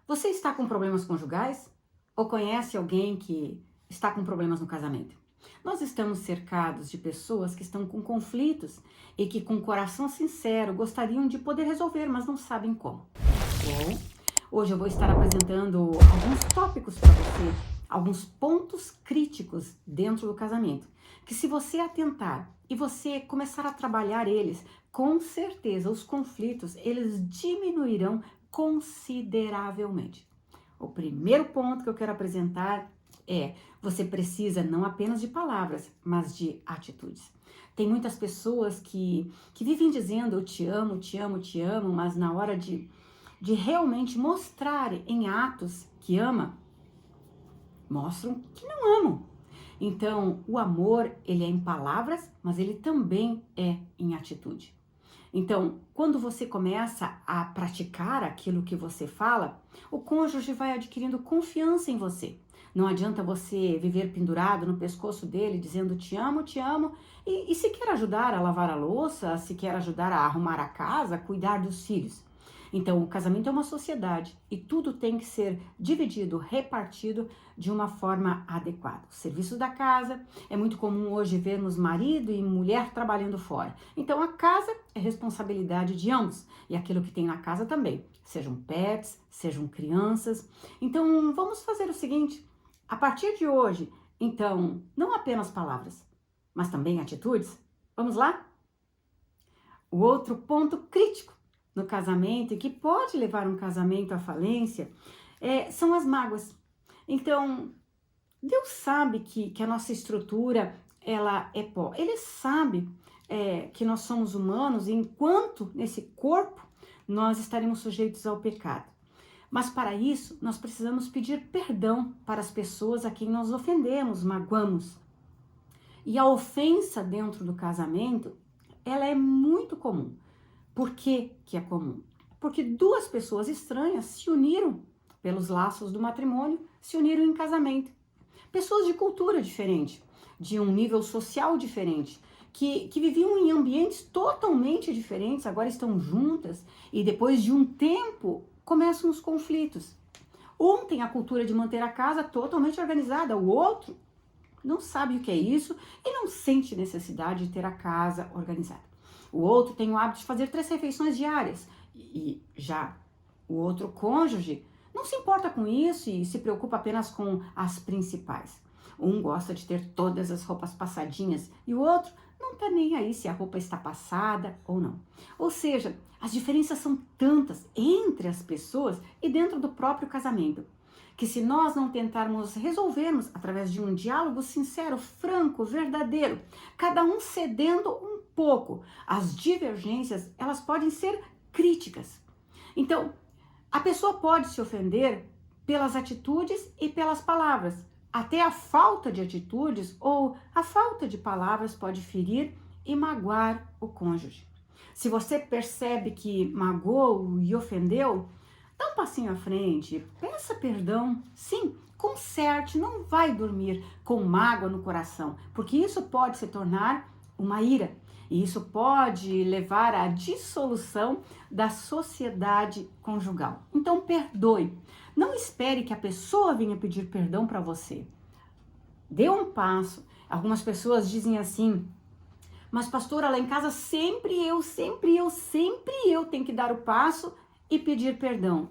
Você está com problemas conjugais? Ou conhece alguém que está com problemas no casamento? Nós estamos cercados de pessoas que estão com conflitos e que, com coração sincero, gostariam de poder resolver, mas não sabem como. Bom, hoje eu vou estar apresentando alguns tópicos para você, alguns pontos críticos dentro do casamento, que se você atentar e você começar a trabalhar eles, com certeza os conflitos eles diminuirão consideravelmente. O primeiro ponto que eu quero apresentar é: você precisa não apenas de palavras, mas de atitudes. Tem muitas pessoas que vivem dizendo eu te amo, te amo, te amo, mas na hora de realmente mostrar em atos que ama, mostram que não amam. Então, o amor, ele é em palavras, mas ele também é em atitude. Então, quando você começa a praticar aquilo que você fala, o cônjuge vai adquirindo confiança em você. Não adianta você viver pendurado no pescoço dele, dizendo te amo, e se quer ajudar a lavar a louça, se quer ajudar a arrumar a casa, a cuidar dos filhos. Então, o casamento é uma sociedade e tudo tem que ser dividido, repartido de uma forma adequada. Os serviços da casa, é muito comum hoje vermos marido e mulher trabalhando fora. Então, a casa é responsabilidade de ambos e aquilo que tem na casa também, sejam pets, sejam crianças. Então, vamos fazer o seguinte: a partir de hoje, então, não apenas palavras, mas também atitudes. Vamos lá? O outro ponto crítico no casamento e que pode levar um casamento à falência são as mágoas. Então, Deus sabe que a nossa estrutura ela é pó. Ele sabe que nós somos humanos e enquanto nesse corpo nós estaremos sujeitos ao pecado. Mas para isso nós precisamos pedir perdão para as pessoas a quem nós ofendemos, magoamos. E a ofensa dentro do casamento, ela é muito comum. Por que é comum? Porque duas pessoas estranhas se uniram pelos laços do matrimônio, se uniram em casamento. Pessoas de cultura diferente, de um nível social diferente, que viviam em ambientes totalmente diferentes, agora estão juntas e depois de um tempo começam os conflitos. Um tem a cultura de manter a casa totalmente organizada, o outro não sabe o que é isso e não sente necessidade de ter a casa organizada. O outro tem o hábito de fazer 3 refeições diárias e já o outro cônjuge não se importa com isso e se preocupa apenas com as principais. Um gosta de ter todas as roupas passadinhas e o outro não tá nem aí se a roupa está passada ou não. Ou seja, as diferenças são tantas entre as pessoas e dentro do próprio casamento, que se nós não tentarmos resolvermos através de um diálogo sincero, franco, verdadeiro, cada um cedendo um pouco, as divergências, elas podem ser críticas. Então, a pessoa pode se ofender pelas atitudes e pelas palavras. Até a falta de atitudes ou a falta de palavras pode ferir e magoar o cônjuge. Se você percebe que magoou e ofendeu, dá um passinho à frente, peça perdão. Sim, conserte, não vai dormir com mágoa no coração, porque isso pode se tornar uma ira. E isso pode levar à dissolução da sociedade conjugal. Então, perdoe. Não espere que a pessoa venha pedir perdão para você. Dê um passo. Algumas pessoas dizem assim: mas pastora, lá em casa sempre eu tenho que dar o passo e pedir perdão.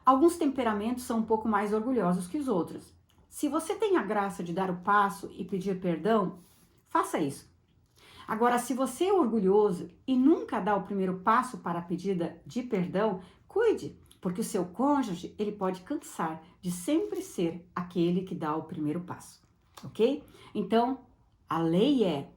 Alguns temperamentos são um pouco mais orgulhosos que os outros. Se você tem a graça de dar o passo e pedir perdão, faça isso. Agora, se você é orgulhoso e nunca dá o primeiro passo para a pedida de perdão, cuide, porque o seu cônjuge, ele pode cansar de sempre ser aquele que dá o primeiro passo, ok? Então, a lei é: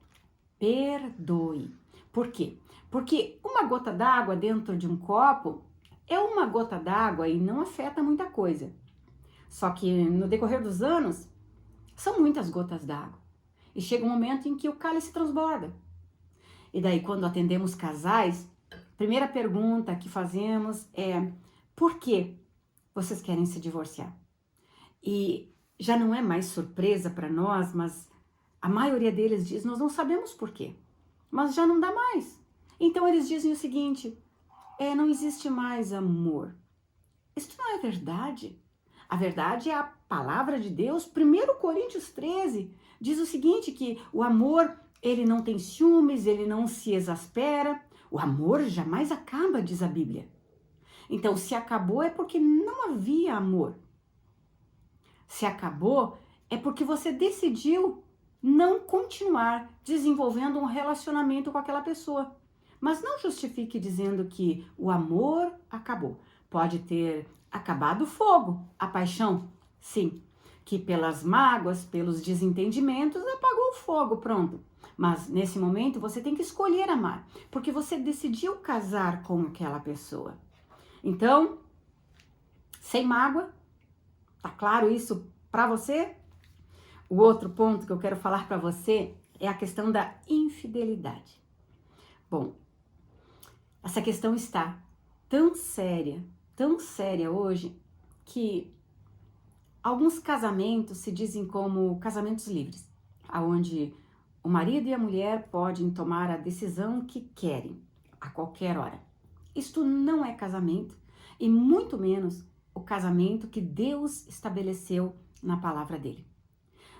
perdoe. Por quê? Porque uma gota d'água dentro de um copo é uma gota d'água e não afeta muita coisa. Só que no decorrer dos anos, são muitas gotas d'água. E chega um momento em que o cálice transborda. E daí, quando atendemos casais, a primeira pergunta que fazemos é: por que vocês querem se divorciar? E já não é mais surpresa para nós, mas a maioria deles diz: nós não sabemos por quê, mas já não dá mais. Então eles dizem o seguinte: não existe mais amor. Isso não é verdade. A verdade é a palavra de Deus. 1 Coríntios 13 diz o seguinte, que o amor, ele não tem ciúmes, ele não se exaspera. O amor jamais acaba, diz a Bíblia. Então, se acabou é porque não havia amor. Se acabou é porque você decidiu não continuar desenvolvendo um relacionamento com aquela pessoa. Mas não justifique dizendo que o amor acabou. Pode ter acabado o fogo, a paixão, sim. Que pelas mágoas, pelos desentendimentos, apagou o fogo, pronto. Mas nesse momento você tem que escolher amar, porque você decidiu casar com aquela pessoa. Então, sem mágoa, tá claro isso para você? O outro ponto que eu quero falar para você é a questão da infidelidade. Bom, essa questão está tão séria hoje, que alguns casamentos se dizem como casamentos livres, onde o marido e a mulher podem tomar a decisão que querem, a qualquer hora. Isto não é casamento, e muito menos o casamento que Deus estabeleceu na palavra dele.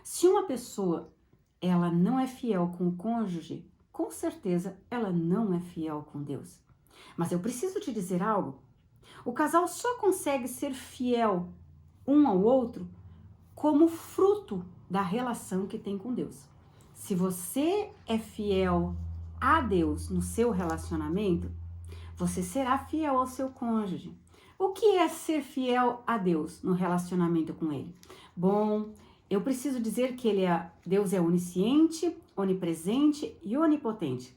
Se uma pessoa ela não é fiel com o cônjuge, com certeza ela não é fiel com Deus. Mas eu preciso te dizer algo. O casal só consegue ser fiel um ao outro como fruto da relação que tem com Deus. Se você é fiel a Deus no seu relacionamento, você será fiel ao seu cônjuge. O que é ser fiel a Deus no relacionamento com Ele? Bom, eu preciso dizer que Deus é onisciente, onipresente e onipotente.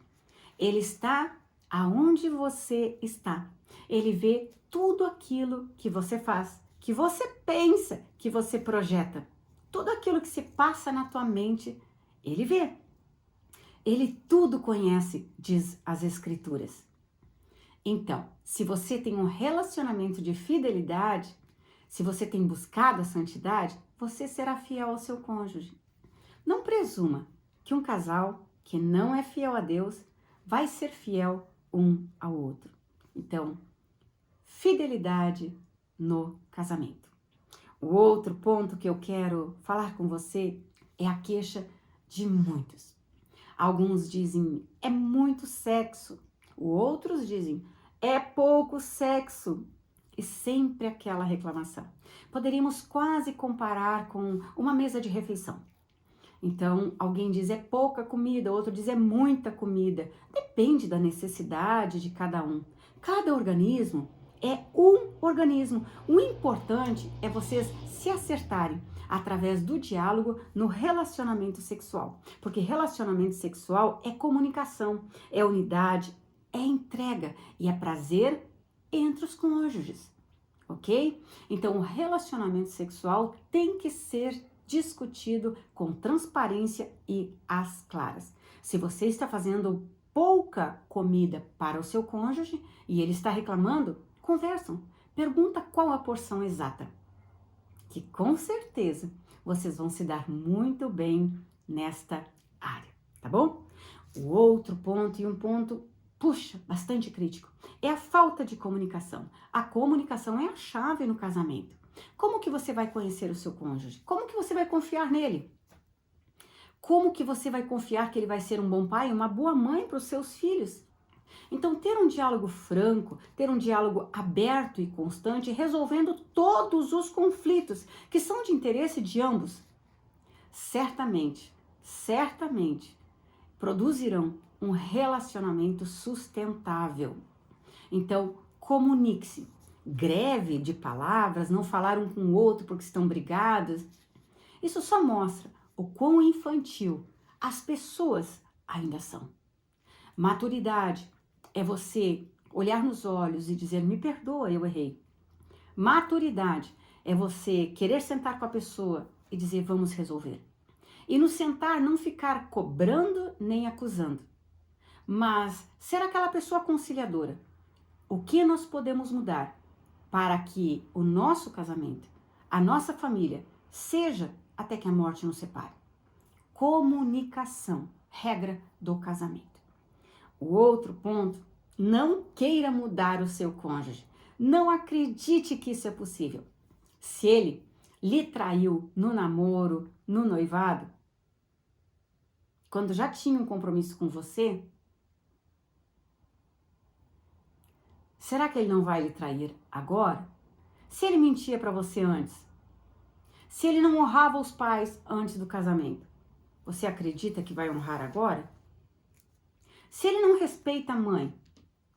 Ele está aonde você está. Ele vê tudo aquilo que você faz, que você pensa, que você projeta. Tudo aquilo que se passa na tua mente, Ele vê. Ele tudo conhece, diz as Escrituras. Então, se você tem um relacionamento de fidelidade, se você tem buscado a santidade, você será fiel ao seu cônjuge. Não presuma que um casal que não é fiel a Deus vai ser fiel um ao outro. Então, fidelidade no casamento. O outro ponto que eu quero falar com você é a queixa de muitos. Alguns dizem, é muito sexo. Outros dizem, é pouco sexo. E sempre aquela reclamação. Poderíamos quase comparar com uma mesa de refeição. Então, alguém diz é pouca comida, outro diz é muita comida. Depende da necessidade de cada um. Cada organismo é um organismo. O importante é vocês se acertarem através do diálogo no relacionamento sexual. Porque relacionamento sexual é comunicação, é unidade, é entrega e é prazer entre os cônjuges, ok? Então, o relacionamento sexual tem que ser discutido com transparência e às claras. Se você está fazendo pouca comida para o seu cônjuge e ele está reclamando, conversam. Pergunta qual a porção exata, que com certeza vocês vão se dar muito bem nesta área, tá bom? O outro ponto, e um ponto, bastante crítico, é a falta de comunicação. A comunicação é a chave no casamento. Como que você vai conhecer o seu cônjuge? Como que você vai confiar nele? Como que você vai confiar que ele vai ser um bom pai, uma boa mãe para os seus filhos? Então, ter um diálogo franco, ter um diálogo aberto e constante, resolvendo todos os conflitos que são de interesse de ambos, certamente produzirão um relacionamento sustentável. Então, comunique-se. Greve de palavras, não falar um com o outro porque estão brigados. Isso só mostra o quão infantil as pessoas ainda são. Maturidade é você olhar nos olhos e dizer, me perdoa, eu errei. Maturidade é você querer sentar com a pessoa e dizer, vamos resolver. E no sentar, não ficar cobrando nem acusando, mas ser aquela pessoa conciliadora. O que nós podemos mudar para que o nosso casamento, a nossa família, seja até que a morte nos separe? Comunicação, regra do casamento. O outro ponto, não queira mudar o seu cônjuge. Não acredite que isso é possível. Se ele lhe traiu no namoro, no noivado, quando já tinha um compromisso com você, será que ele não vai lhe trair agora? Se ele mentia para você antes, se ele não honrava os pais antes do casamento, você acredita que vai honrar agora? Se ele não respeita a mãe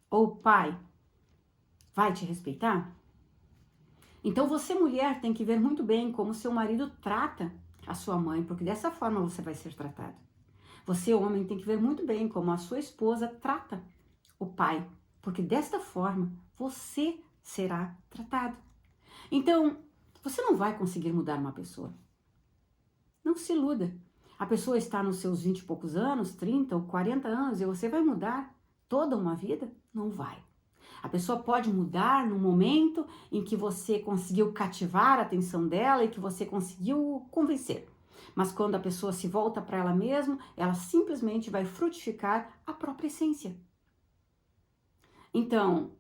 ou o pai, vai te respeitar? Então você, mulher, tem que ver muito bem como seu marido trata a sua mãe, porque dessa forma você vai ser tratado. Você, homem, tem que ver muito bem como a sua esposa trata o pai, porque desta forma você será tratado. Então, você não vai conseguir mudar uma pessoa. Não se iluda. A pessoa está nos seus 20 e poucos anos, 30 ou 40 anos, e você vai mudar toda uma vida? Não vai. A pessoa pode mudar no momento em que você conseguiu cativar a atenção dela e que você conseguiu convencer. Mas quando a pessoa se volta para ela mesma, ela simplesmente vai frutificar a própria essência. Então,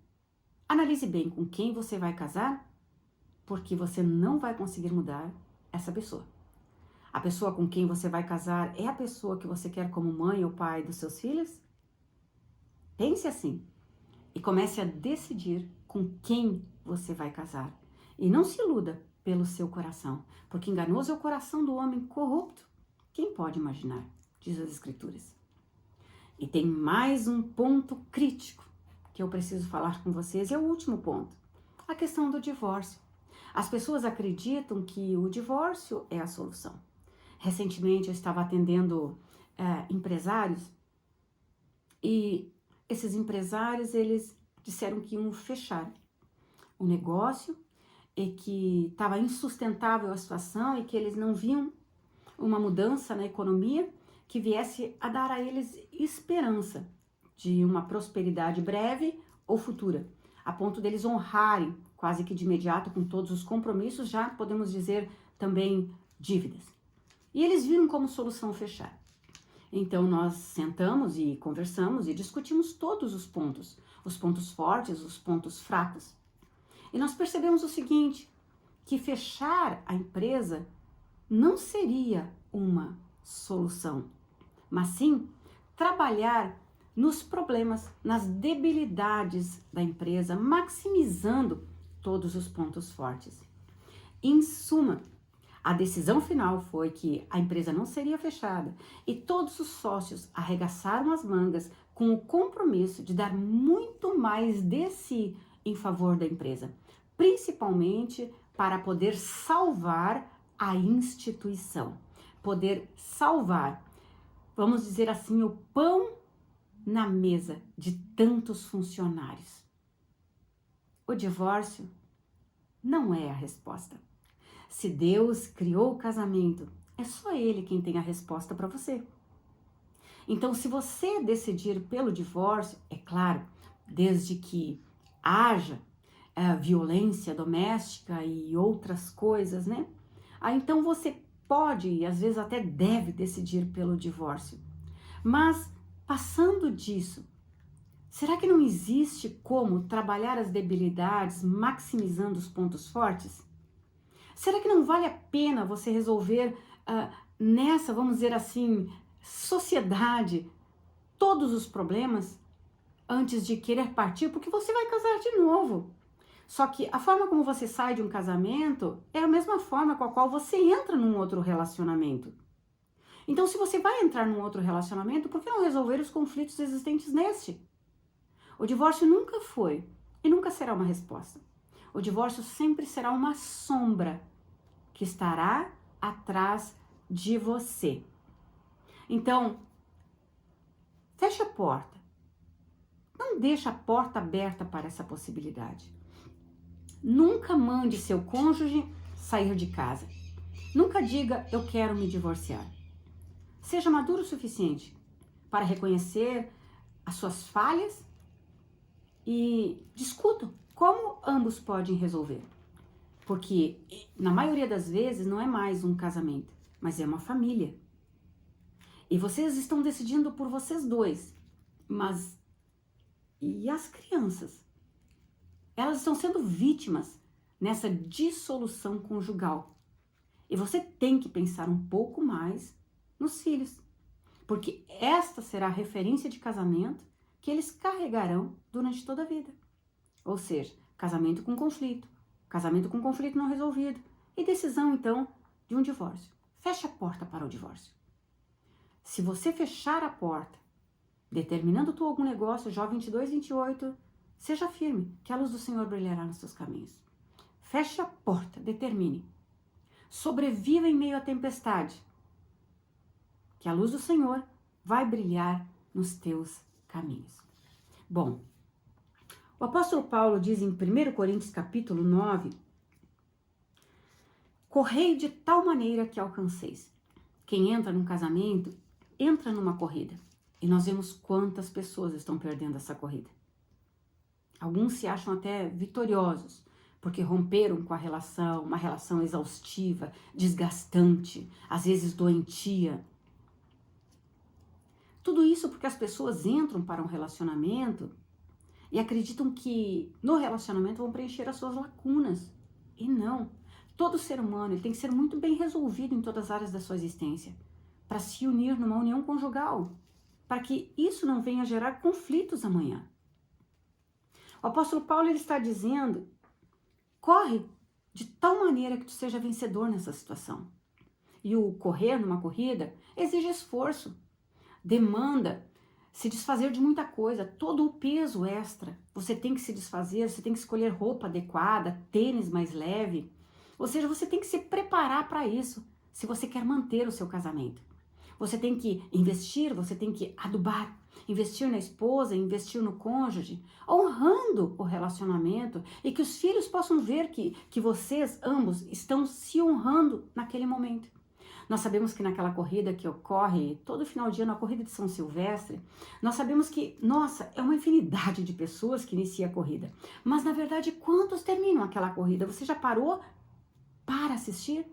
analise bem com quem você vai casar, porque você não vai conseguir mudar essa pessoa. A pessoa com quem você vai casar é a pessoa que você quer como mãe ou pai dos seus filhos? Pense assim e comece a decidir com quem você vai casar. E não se iluda pelo seu coração, porque enganoso é o coração do homem corrupto. Quem pode imaginar? Diz as Escrituras. E tem mais um ponto crítico que eu preciso falar com vocês, e é o último ponto, a questão do divórcio. As pessoas acreditam que o divórcio é a solução. Recentemente eu estava atendendo empresários e esses empresários, eles disseram que iam fechar o negócio e que estava insustentável a situação e que eles não viam uma mudança na economia que viesse a dar a eles esperança de uma prosperidade breve ou futura, a ponto deles honrarem quase que de imediato com todos os compromissos, já podemos dizer também dívidas. E eles viram como solução fechar. Então nós sentamos e conversamos e discutimos todos os pontos fortes, os pontos fracos. E nós percebemos o seguinte, que fechar a empresa não seria uma solução, mas sim trabalhar nos problemas, nas debilidades da empresa, maximizando todos os pontos fortes. Em suma, a decisão final foi que a empresa não seria fechada e todos os sócios arregaçaram as mangas com o compromisso de dar muito mais de si em favor da empresa, principalmente para poder salvar a instituição, poder salvar, vamos dizer assim, o pão na mesa de tantos funcionários. O divórcio não é a resposta. Se Deus criou o casamento, é só Ele quem tem a resposta para você. Então, se você decidir pelo divórcio, é claro, desde que haja violência doméstica e outras coisas, né? Então você pode e às vezes até deve decidir pelo divórcio. Mas, passando disso, será que não existe como trabalhar as debilidades maximizando os pontos fortes? Será que não vale a pena você resolver nessa, vamos dizer assim, sociedade, todos os problemas antes de querer partir? Porque você vai casar de novo. Só que a forma como você sai de um casamento é a mesma forma com a qual você entra num outro relacionamento. Então, se você vai entrar num outro relacionamento, por que não resolver os conflitos existentes neste? O divórcio nunca foi e nunca será uma resposta. O divórcio sempre será uma sombra que estará atrás de você. Então, feche a porta. Não deixe a porta aberta para essa possibilidade. Nunca mande seu cônjuge sair de casa. Nunca diga, eu quero me divorciar. Seja maduro o suficiente para reconhecer as suas falhas e discutam como ambos podem resolver. Porque, na maioria das vezes, não é mais um casamento, mas é uma família. E vocês estão decidindo por vocês dois. Mas, e as crianças? elas estão sendo vítimas nessa dissolução conjugal. E você tem que pensar um pouco mais nos filhos, porque esta será a referência de casamento que eles carregarão durante toda a vida. Ou seja, casamento com conflito não resolvido e decisão, então, de um divórcio. Feche a porta para o divórcio. Se você fechar a porta, determinando tu algum negócio, Jó 22, 28, seja firme, que a luz do Senhor brilhará nos seus caminhos. Feche a porta, determine. Sobreviva em meio à tempestade, que a luz do Senhor vai brilhar nos teus caminhos. Bom, o apóstolo Paulo diz em 1 Coríntios capítulo 9, correi de tal maneira que alcanceis. Quem entra num casamento, entra numa corrida. E nós vemos quantas pessoas estão perdendo essa corrida. Alguns se acham até vitoriosos, porque romperam com a relação, uma relação exaustiva, desgastante, às vezes doentia. Tudo isso porque as pessoas entram para um relacionamento e acreditam que no relacionamento vão preencher as suas lacunas. E não. Todo ser humano ele tem que ser muito bem resolvido em todas as áreas da sua existência para se unir numa união conjugal, para que isso não venha gerar conflitos amanhã. O apóstolo Paulo ele está dizendo, corre de tal maneira que tu seja vencedor nessa situação. E o correr numa corrida exige esforço, demanda se desfazer de muita coisa, todo o peso extra. Você tem que se desfazer, você tem que escolher roupa adequada, tênis mais leve. Ou seja, você tem que se preparar para isso, se você quer manter o seu casamento. Você tem que investir, você tem que adubar, investir na esposa, investir no cônjuge, honrando o relacionamento e que os filhos possam ver que vocês ambos estão se honrando naquele momento. Nós sabemos que naquela corrida que ocorre todo final de ano, a corrida de São Silvestre, nós sabemos que, nossa, é uma infinidade de pessoas que inicia a corrida. Mas, na verdade, quantos terminam aquela corrida? Você já parou para assistir?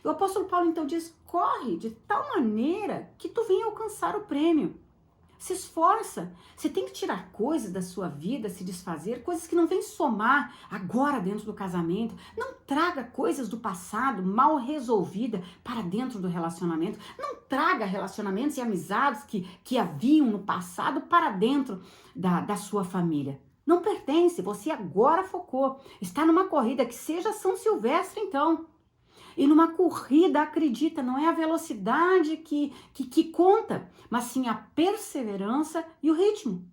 O apóstolo Paulo então diz, corre de tal maneira que tu venha alcançar o prêmio. Se esforça, você tem que tirar coisas da sua vida, se desfazer, coisas que não vêm somar agora dentro do casamento. Não traga coisas do passado mal resolvidas para dentro do relacionamento. Não traga relacionamentos e amizades que haviam no passado para dentro da sua família. Não pertence, você agora focou. Está numa corrida que seja São Silvestre então. E numa corrida, acredita, não é a velocidade que conta, mas sim a perseverança e o ritmo.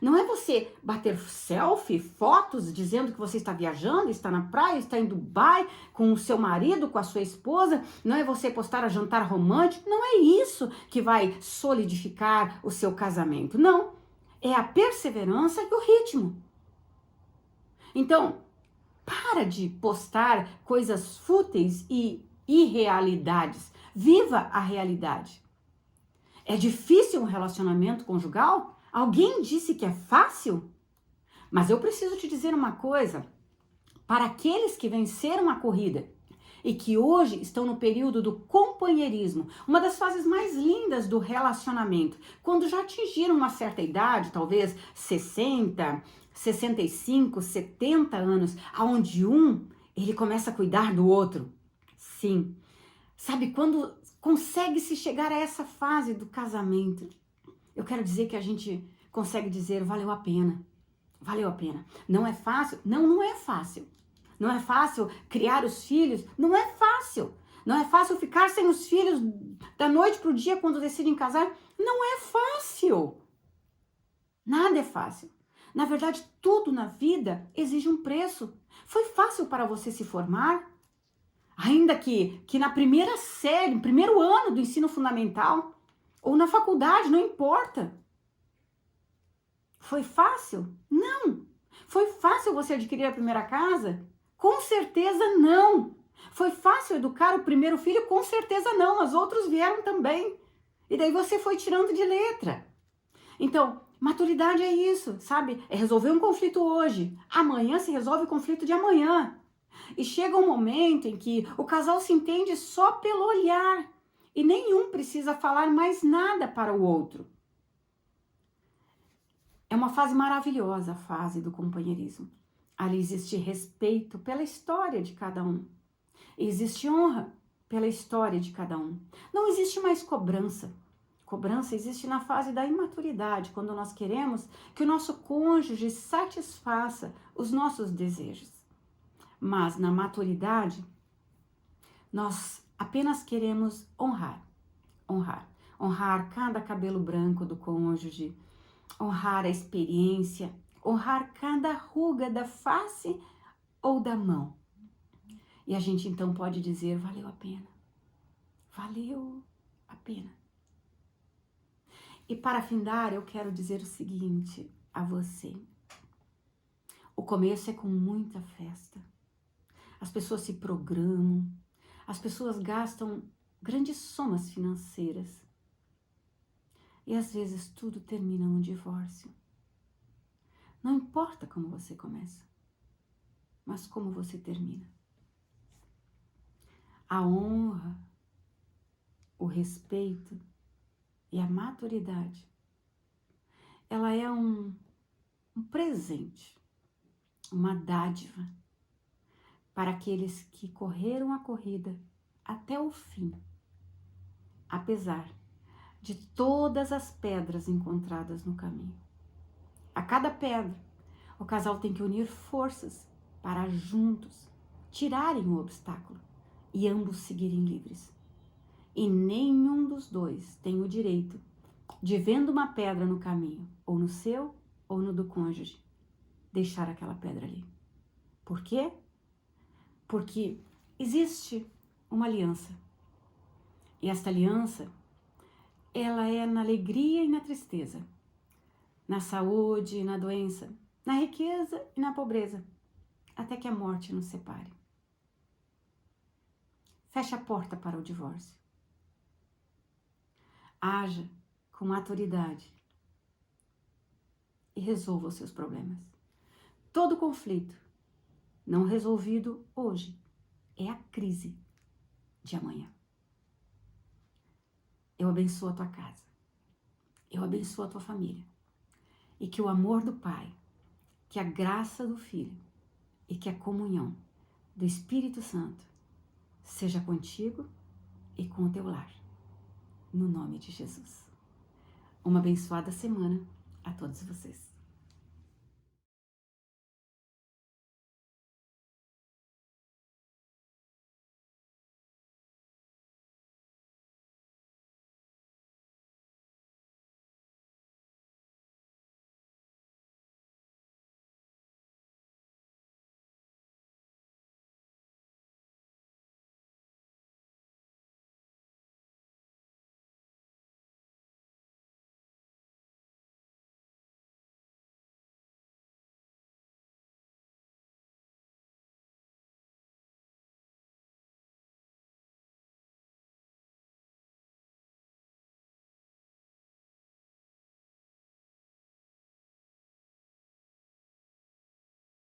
Não é você bater selfie, fotos, dizendo que você está viajando, está na praia, está em Dubai, com o seu marido, com a sua esposa. Não é você postar a jantar romântico. Não é isso que vai solidificar o seu casamento. Não, é a perseverança e o ritmo. Então, para de postar coisas fúteis e irrealidades. Viva a realidade. É difícil um relacionamento conjugal? Alguém disse que é fácil? Mas eu preciso te dizer uma coisa. Para aqueles que venceram a corrida e que hoje estão no período do companheirismo, uma das fases mais lindas do relacionamento, quando já atingiram uma certa idade, talvez 60, 65, 70 anos, aonde ele começa a cuidar do outro. Sim. Sabe, quando consegue se chegar a essa fase do casamento, eu quero dizer que a gente consegue dizer, valeu a pena. Valeu a pena. Não é fácil? Não, não é fácil. Não é fácil criar os filhos? Não é fácil. Não é fácil ficar sem os filhos da noite para o dia quando decidem casar? Não é fácil. Nada é fácil. Na verdade, tudo na vida exige um preço. Foi fácil para você se formar? Ainda que na primeira série, no primeiro ano do ensino fundamental, ou na faculdade, não importa. Foi fácil? Não. Foi fácil você adquirir a primeira casa? Com certeza não. Foi fácil educar o primeiro filho? Com certeza não. Os outros vieram também. E daí você foi tirando de letra. Então, maturidade é isso, sabe? É resolver um conflito hoje. Amanhã se resolve o conflito de amanhã. E chega um momento em que o casal se entende só pelo olhar. E nenhum precisa falar mais nada para o outro. É uma fase maravilhosa, a fase do companheirismo. Ali existe respeito pela história de cada um. Existe honra pela história de cada um. Não existe mais cobrança. Cobrança existe na fase da imaturidade, quando nós queremos que o nosso cônjuge satisfaça os nossos desejos. Mas na maturidade, nós apenas queremos honrar. Honrar cada cabelo branco do cônjuge, honrar a experiência, honrar cada ruga da face ou da mão. E a gente então pode dizer, valeu a pena. Valeu a pena. E para findar, eu quero dizer o seguinte a você. O começo é com muita festa. As pessoas se programam, as pessoas gastam grandes somas financeiras. E às vezes tudo termina num divórcio. Não importa como você começa, mas como você termina. A honra, o respeito e a maturidade, ela é um presente, uma dádiva para aqueles que correram a corrida até o fim, apesar de todas as pedras encontradas no caminho. A cada pedra, o casal tem que unir forças para juntos tirarem o obstáculo e ambos seguirem livres. E nenhum dos dois tem o direito de, vendo uma pedra no caminho, ou no seu ou no do cônjuge, deixar aquela pedra ali. Por quê? Porque existe uma aliança. E esta aliança, ela é na alegria e na tristeza, na saúde e na doença, na riqueza e na pobreza, até que a morte nos separe. Feche a porta para o divórcio. Haja com maturidade e resolva os seus problemas. Todo conflito não resolvido hoje é a crise de amanhã. Eu abençoo a tua casa. Eu abençoo a tua família. E que o amor do Pai, que a graça do Filho e que a comunhão do Espírito Santo seja contigo e com o teu lar. No nome de Jesus. Uma abençoada semana a todos vocês.